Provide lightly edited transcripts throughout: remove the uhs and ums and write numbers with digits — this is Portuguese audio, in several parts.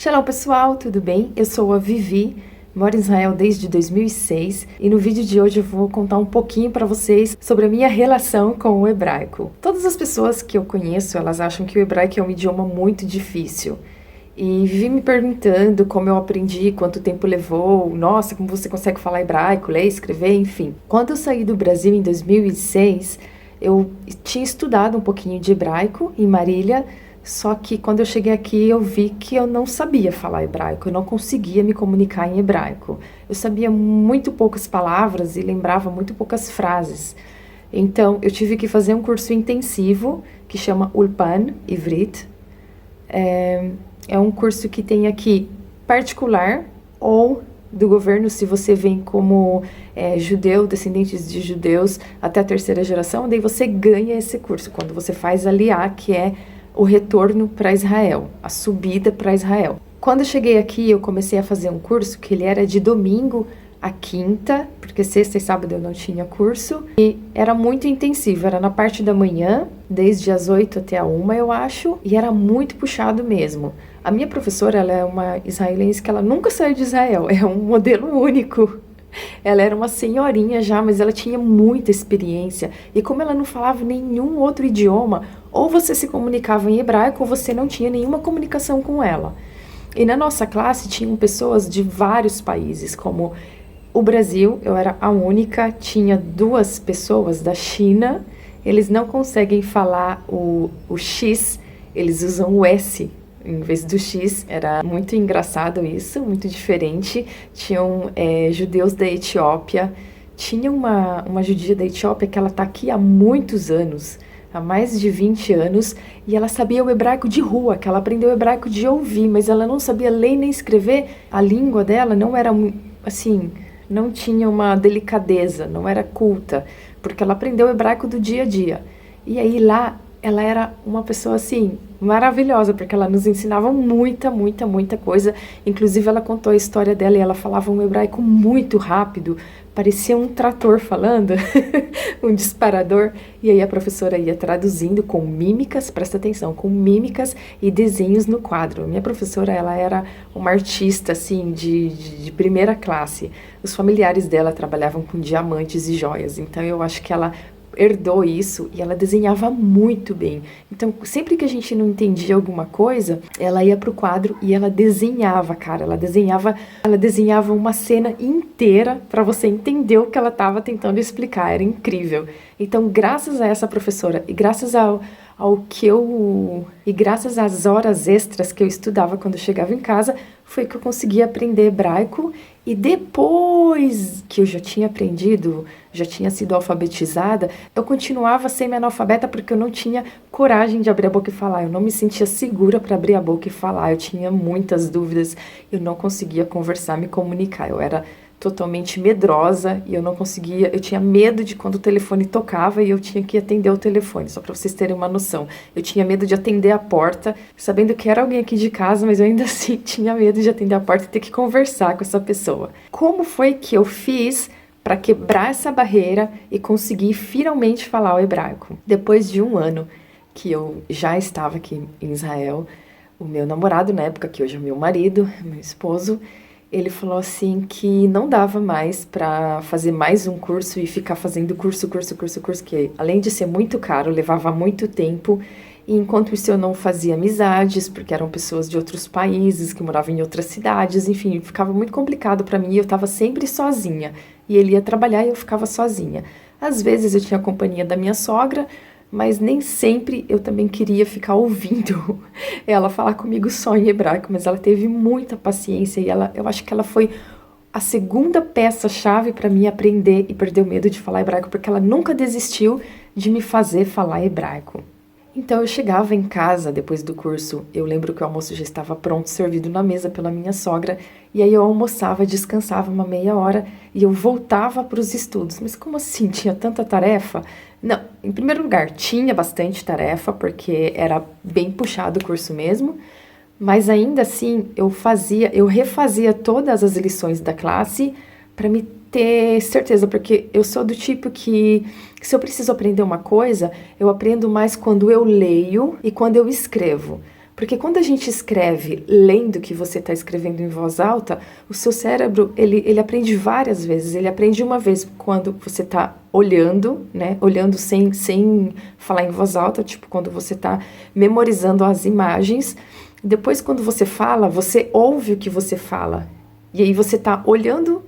Shalom pessoal, tudo bem? Eu sou a Vivi, moro em Israel desde 2006 e no vídeo de hoje eu vou contar um pouquinho para vocês sobre a minha relação com o hebraico. Todas as pessoas que eu conheço, elas acham que o hebraico é um idioma muito difícil. E vivi me perguntando como eu aprendi, quanto tempo levou, nossa, como você consegue falar hebraico, ler, escrever, enfim. Quando eu saí do Brasil em 2006, eu tinha estudado um pouquinho de hebraico em Marília, só que quando eu cheguei aqui eu vi que eu não sabia falar hebraico, eu não conseguia me comunicar em hebraico. Eu sabia muito poucas palavras e lembrava muito poucas frases. Então eu tive que fazer um curso intensivo que chama Ulpan Ivrit. É um curso que tem aqui particular ou do governo, se você vem como judeu, descendentes de judeus até a terceira geração, daí você ganha esse curso, quando você faz Aliá, que é o retorno para Israel, a subida para Israel. Quando eu cheguei aqui, eu comecei a fazer um curso que ele era de domingo a quinta, porque sexta e sábado eu não tinha curso, e era muito intensivo, era na parte da manhã, desde as 8 até a 1, eu acho, e era muito puxado mesmo. A minha professora, ela é uma israelense que ela nunca saiu de Israel, é um modelo único. Ela era uma senhorinha já, mas ela tinha muita experiência. E como ela não falava nenhum outro idioma, ou você se comunicava em hebraico ou você não tinha nenhuma comunicação com ela. E na nossa classe tinham pessoas de vários países, como o Brasil, eu era a única, tinha 2 pessoas da China, eles não conseguem falar o X, eles usam o S em vez do X. Era muito engraçado isso, muito diferente. Tinham judeus da Etiópia, tinha uma judia da Etiópia que ela está aqui há muitos anos, há mais de 20 anos, e ela sabia o hebraico de rua, que ela aprendeu o hebraico de ouvir, mas ela não sabia ler nem escrever. A língua dela não era assim, não tinha uma delicadeza, não era culta, porque ela aprendeu o hebraico do dia a dia. E aí lá ela era uma pessoa assim maravilhosa, porque ela nos ensinava muita coisa. Inclusive ela contou a história dela e ela falava um hebraico muito rápido, parecia um trator falando, um disparador. E aí a professora ia traduzindo com mímicas, presta atenção, com mímicas e desenhos no quadro. Minha professora, ela era uma artista assim de primeira classe. Os familiares dela trabalhavam com diamantes e joias, então eu acho que ela herdou isso e ela desenhava muito bem. Então, sempre que a gente não entendia alguma coisa, ela ia pro quadro e ela desenhava, cara. Ela desenhava uma cena inteira para você entender o que ela estava tentando explicar. Era incrível. Então, graças a essa professora e graças graças às horas extras que eu estudava quando eu chegava em casa, foi que eu consegui aprender hebraico. E depois que eu já tinha aprendido, já tinha sido alfabetizada, eu continuava semi-analfabeta porque eu não tinha coragem de abrir a boca e falar. Eu não me sentia segura para abrir a boca e falar. Eu tinha muitas dúvidas, eu não conseguia conversar, me comunicar. Eu era totalmente medrosa e eu não conseguia, eu tinha medo de quando o telefone tocava e eu tinha que atender o telefone, só para vocês terem uma noção. Eu tinha medo de atender a porta, sabendo que era alguém aqui de casa, mas eu ainda assim tinha medo de atender a porta e ter que conversar com essa pessoa. Como foi que eu fiz para quebrar essa barreira e conseguir finalmente falar o hebraico? Depois de 1 ano que eu já estava aqui em Israel, o meu namorado na época, que hoje é meu marido, meu esposo, ele falou assim que não dava mais para fazer mais um curso e ficar fazendo curso, que além de ser muito caro, levava muito tempo. E enquanto isso eu não fazia amizades, porque eram pessoas de outros países, que moravam em outras cidades, enfim, ficava muito complicado para mim e eu estava sempre sozinha. E ele ia trabalhar e eu ficava sozinha. Às vezes eu tinha a companhia da minha sogra, mas nem sempre eu também queria ficar ouvindo ela falar comigo só em hebraico, mas ela teve muita paciência e eu acho que ela foi a segunda peça-chave para mim aprender e perder o medo de falar hebraico, porque ela nunca desistiu de me fazer falar hebraico. Então eu chegava em casa depois do curso, eu lembro que o almoço já estava pronto, servido na mesa pela minha sogra, e aí eu almoçava, descansava uma meia hora e eu voltava para os estudos. Mas como assim? Tinha tanta tarefa? Não, em primeiro lugar, tinha bastante tarefa, porque era bem puxado o curso mesmo, mas ainda assim eu refazia todas as lições da classe para me ter certeza, porque eu sou do tipo que se eu preciso aprender uma coisa, eu aprendo mais quando eu leio e quando eu escrevo. Porque quando a gente escreve lendo que você está escrevendo em voz alta, o seu cérebro, ele aprende várias vezes. Ele aprende uma vez quando você está olhando, né? Olhando sem falar em voz alta, tipo quando você está memorizando as imagens. Depois, quando você fala, você ouve o que você fala. E aí você está olhando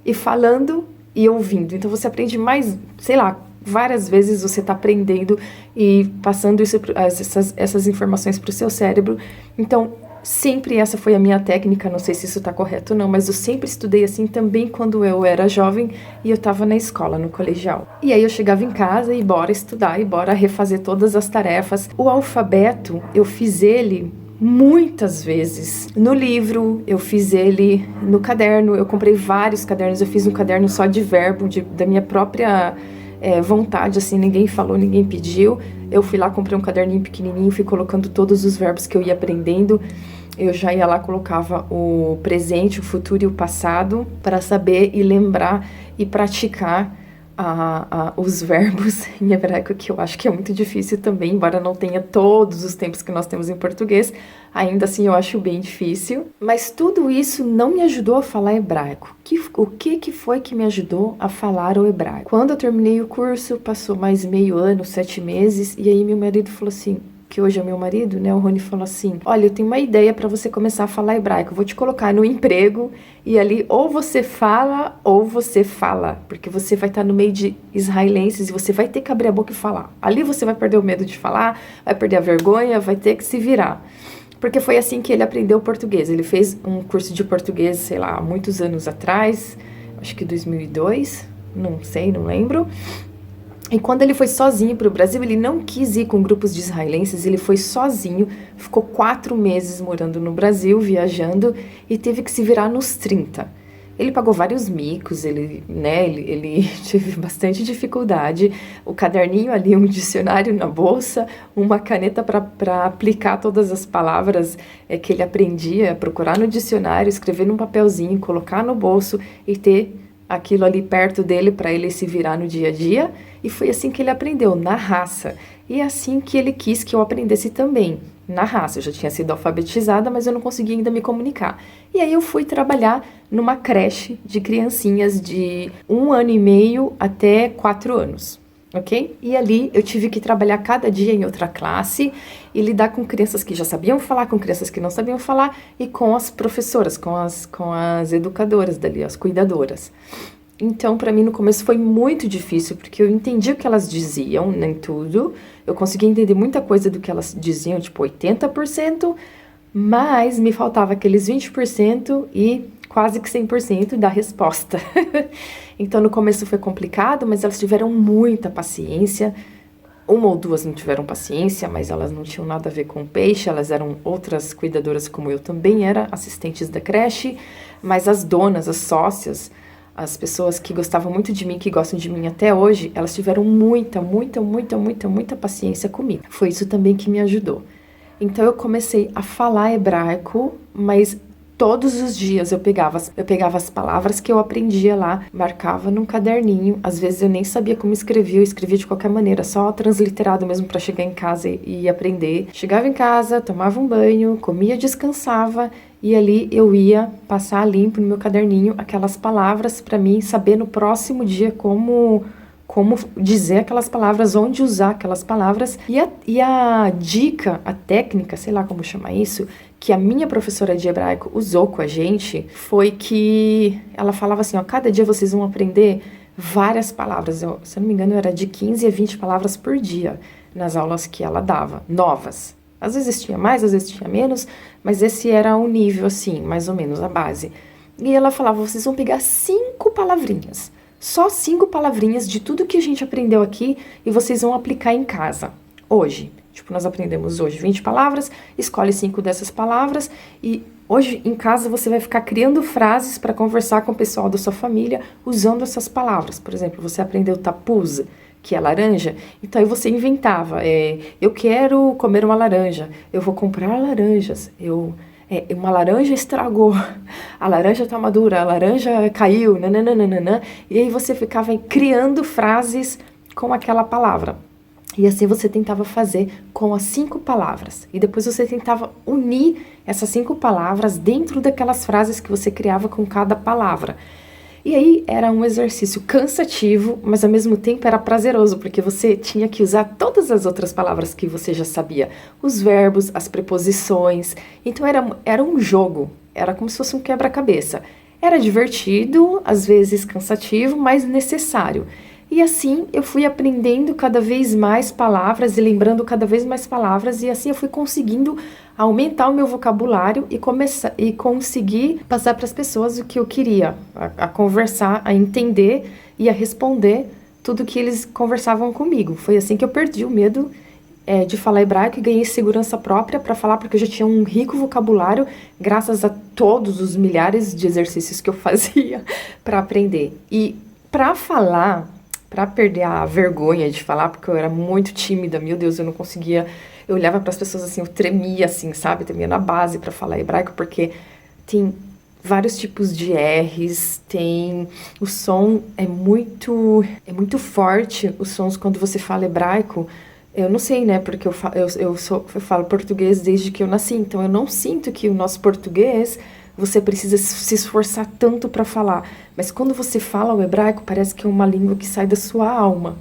e falando e ouvindo. Então você aprende mais, sei lá, várias vezes você está aprendendo e passando essas informações para o seu cérebro. Então, sempre essa foi a minha técnica, não sei se isso está correto ou não, mas eu sempre estudei assim também quando eu era jovem e eu estava na escola, no colegial. E aí eu chegava em casa e bora estudar, e bora refazer todas as tarefas. O alfabeto, eu fiz ele muitas vezes. No livro, eu fiz ele no caderno, eu comprei vários cadernos, eu fiz um caderno só de verbo, da minha própria vontade, assim, ninguém falou, ninguém pediu. Eu fui lá, comprei um caderninho pequenininho, fui colocando todos os verbos que eu ia aprendendo. Eu já ia lá, colocava o presente, o futuro e o passado para saber e lembrar e praticar os verbos em hebraico, que eu acho que é muito difícil também, embora não tenha todos os tempos que nós temos em português, ainda assim eu acho bem difícil. Mas tudo isso não me ajudou a falar hebraico. O que foi que me ajudou a falar o hebraico? Quando eu terminei o curso, passou mais meio ano, 7 meses, e aí meu marido falou assim, que hoje é meu marido, né, o Rony falou assim, olha, eu tenho uma ideia para você começar a falar hebraico, eu vou te colocar no emprego e ali ou você fala, porque você vai estar no meio de israelenses e você vai ter que abrir a boca e falar. Ali você vai perder o medo de falar, vai perder a vergonha, vai ter que se virar. Porque foi assim que ele aprendeu português. Ele fez um curso de português, sei lá, muitos anos atrás, acho que 2002, não sei, não lembro. E quando ele foi sozinho para o Brasil, ele não quis ir com grupos de israelenses, ele foi sozinho, ficou 4 meses morando no Brasil, viajando, e teve que se virar nos 30. Ele pagou vários micos, ele teve bastante dificuldade, o caderninho ali, um dicionário na bolsa, uma caneta para aplicar todas as palavras que ele aprendia, procurar no dicionário, escrever num papelzinho, colocar no bolso e ter aquilo ali perto dele para ele se virar no dia a dia. E foi assim que ele aprendeu, na raça. E é assim que ele quis que eu aprendesse também, na raça. Eu já tinha sido alfabetizada, mas eu não conseguia ainda me comunicar. E aí eu fui trabalhar numa creche de criancinhas de 1 ano e meio até 4 anos. Ok? E ali eu tive que trabalhar cada dia em outra classe e lidar com crianças que já sabiam falar, com crianças que não sabiam falar e com as professoras, com as educadoras dali, as cuidadoras. Então, para mim, no começo foi muito difícil, porque eu entendi o que elas diziam, nem tudo. Eu conseguia entender muita coisa do que elas diziam, tipo 80%, mas me faltava aqueles 20% e quase que 100% da resposta. Então, no começo foi complicado, mas elas tiveram muita paciência. 1 ou 2 não tiveram paciência, mas elas não tinham nada a ver com peixe, elas eram outras cuidadoras como eu também era, assistentes da creche, mas as donas, as sócias, as pessoas que gostavam muito de mim, que gostam de mim até hoje, elas tiveram muita paciência comigo. Foi isso também que me ajudou. Então eu comecei a falar hebraico, mas todos os dias eu pegava as palavras que eu aprendia lá, marcava num caderninho. Às vezes eu nem sabia como escrevia, eu escrevia de qualquer maneira, só transliterado mesmo para chegar em casa e aprender. Chegava em casa, tomava um banho, comia, descansava e ali eu ia passar limpo no meu caderninho aquelas palavras para mim saber no próximo dia como dizer aquelas palavras, onde usar aquelas palavras. E a dica, a técnica, sei lá como chamar isso, que a minha professora de hebraico usou com a gente, foi que ela falava assim, ó, cada dia vocês vão aprender várias palavras. Se eu não me engano, era de 15 a 20 palavras por dia nas aulas que ela dava, novas. Às vezes tinha mais, às vezes tinha menos, mas esse era o nível, assim, mais ou menos, a base. E ela falava, vocês vão pegar 5 palavrinhas. Só 5 palavrinhas de tudo que a gente aprendeu aqui e vocês vão aplicar em casa, hoje. Tipo, nós aprendemos hoje 20 palavras, escolhe 5 dessas palavras e hoje em casa você vai ficar criando frases para conversar com o pessoal da sua família usando essas palavras. Por exemplo, você aprendeu tapuz, que é laranja, então aí você inventava, eu quero comer uma laranja, eu vou comprar laranjas, uma laranja estragou, a laranja tá madura, a laranja caiu, nananana, e aí você ficava criando frases com aquela palavra. E assim você tentava fazer com as 5 palavras. E depois você tentava unir essas 5 palavras dentro daquelas frases que você criava com cada palavra. E aí era um exercício cansativo, mas ao mesmo tempo era prazeroso, porque você tinha que usar todas as outras palavras que você já sabia. Os verbos, as preposições. Então era um jogo, era como se fosse um quebra-cabeça. Era divertido, às vezes cansativo, mas necessário. E assim eu fui aprendendo cada vez mais palavras e lembrando cada vez mais palavras, e assim eu fui conseguindo aumentar o meu vocabulário e conseguir passar para as pessoas o que eu queria, a conversar, a entender e a responder tudo que eles conversavam comigo. Foi assim que eu perdi o medo de falar hebraico e ganhei segurança própria para falar, porque eu já tinha um rico vocabulário graças a todos os milhares de exercícios que eu fazia para aprender. E para falar, para perder a vergonha de falar, porque eu era muito tímida, meu Deus, eu não conseguia, eu olhava para as pessoas assim, eu tremia assim, sabe, tremia na base para falar hebraico, porque tem vários tipos de R's, tem o som é muito forte, os sons quando você fala hebraico. Eu não sei, né, porque eu falo português desde que eu nasci, então eu não sinto que o nosso português você precisa se esforçar tanto para falar. Mas quando você fala o hebraico, parece que é uma língua que sai da sua alma.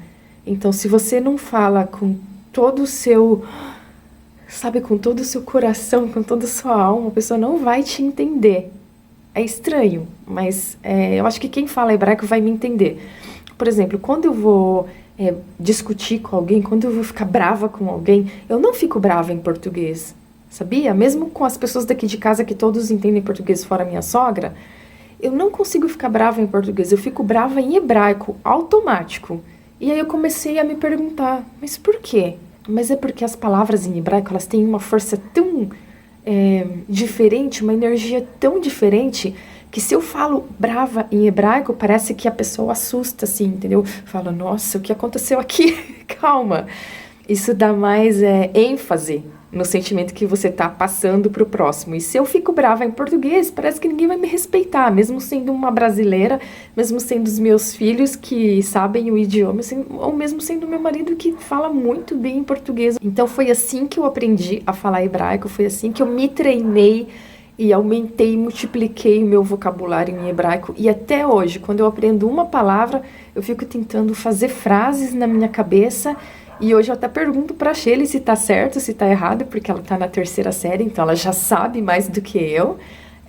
Então, se você não fala com todo o seu, sabe, com todo o seu coração, com toda a sua alma, a pessoa não vai te entender. É estranho, mas eu acho que quem fala hebraico vai me entender. Por exemplo, quando eu vou discutir com alguém, quando eu vou ficar brava com alguém, eu não fico brava em português. Sabia? Mesmo com as pessoas daqui de casa que todos entendem português fora minha sogra, eu não consigo ficar brava em português, eu fico brava em hebraico, automático. E aí eu comecei a me perguntar, mas por quê? Mas é porque as palavras em hebraico, elas têm uma força tão diferente, uma energia tão diferente, que se eu falo brava em hebraico, parece que a pessoa assusta, assim, entendeu? Fala, nossa, o que aconteceu aqui? Calma. Isso dá mais ênfase no sentimento que você está passando para o próximo. E se eu fico brava em português, parece que ninguém vai me respeitar, mesmo sendo uma brasileira, mesmo sendo os meus filhos que sabem o idioma, ou mesmo sendo meu marido que fala muito bem em português. Então foi assim que eu aprendi a falar hebraico, foi assim que eu me treinei e aumentei, multipliquei o meu vocabulário em hebraico. E até hoje, quando eu aprendo uma palavra, eu fico tentando fazer frases na minha cabeça. E hoje eu até pergunto pra Shelly se tá certo, se tá errado, porque ela tá na 3ª série, então ela já sabe mais do que eu.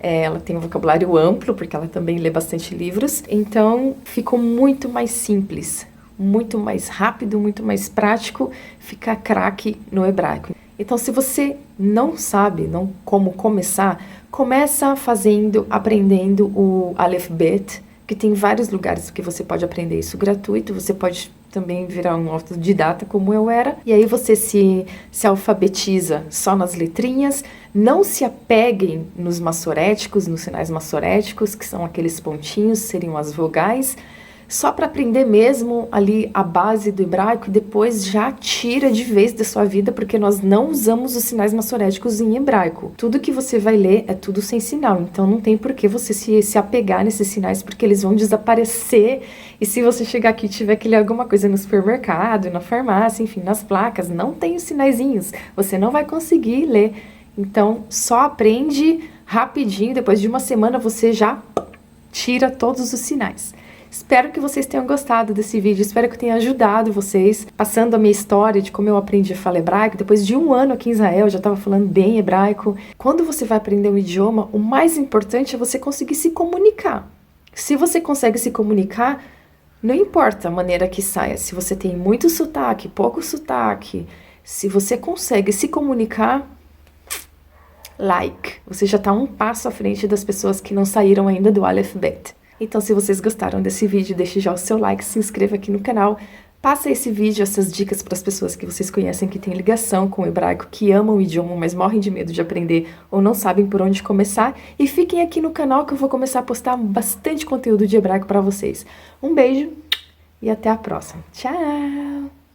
Ela tem um vocabulário amplo, porque ela também lê bastante livros. Então, ficou muito mais simples, muito mais rápido, muito mais prático ficar craque no hebraico. Então, se você não sabe como começar, começa aprendendo o Aleph Bet, que tem vários lugares que você pode aprender isso gratuito. Você pode também virar um autodidata como eu era, e aí você se alfabetiza só nas letrinhas. Não se apeguem nos massoréticos, nos sinais massoréticos, que são aqueles pontinhos, seriam as vogais, só para aprender mesmo ali a base do hebraico, e depois já tira de vez da sua vida, porque nós não usamos os sinais massoréticos em hebraico. Tudo que você vai ler é tudo sem sinal, então não tem por que você se apegar nesses sinais, porque eles vão desaparecer. E se você chegar aqui e tiver que ler alguma coisa no supermercado, na farmácia, enfim, nas placas, não tem os sinaizinhos, você não vai conseguir ler. Então, só aprende rapidinho, depois de uma semana você já tira todos os sinais. Espero que vocês tenham gostado desse vídeo, espero que eu tenha ajudado vocês, passando a minha história de como eu aprendi a falar hebraico. Depois de 1 ano aqui em Israel, eu já estava falando bem hebraico. Quando você vai aprender um idioma, o mais importante é você conseguir se comunicar. Se você consegue se comunicar, não importa a maneira que saia, se você tem muito sotaque, pouco sotaque, se você consegue se comunicar, você já está um passo à frente das pessoas que não saíram ainda do Aleph Bet. Então, se vocês gostaram desse vídeo, deixe já o seu like, se inscreva aqui no canal, passa esse vídeo, essas dicas para as pessoas que vocês conhecem que têm ligação com o hebraico, que amam o idioma, mas morrem de medo de aprender ou não sabem por onde começar. E fiquem aqui no canal que eu vou começar a postar bastante conteúdo de hebraico para vocês. Um beijo e até a próxima. Tchau!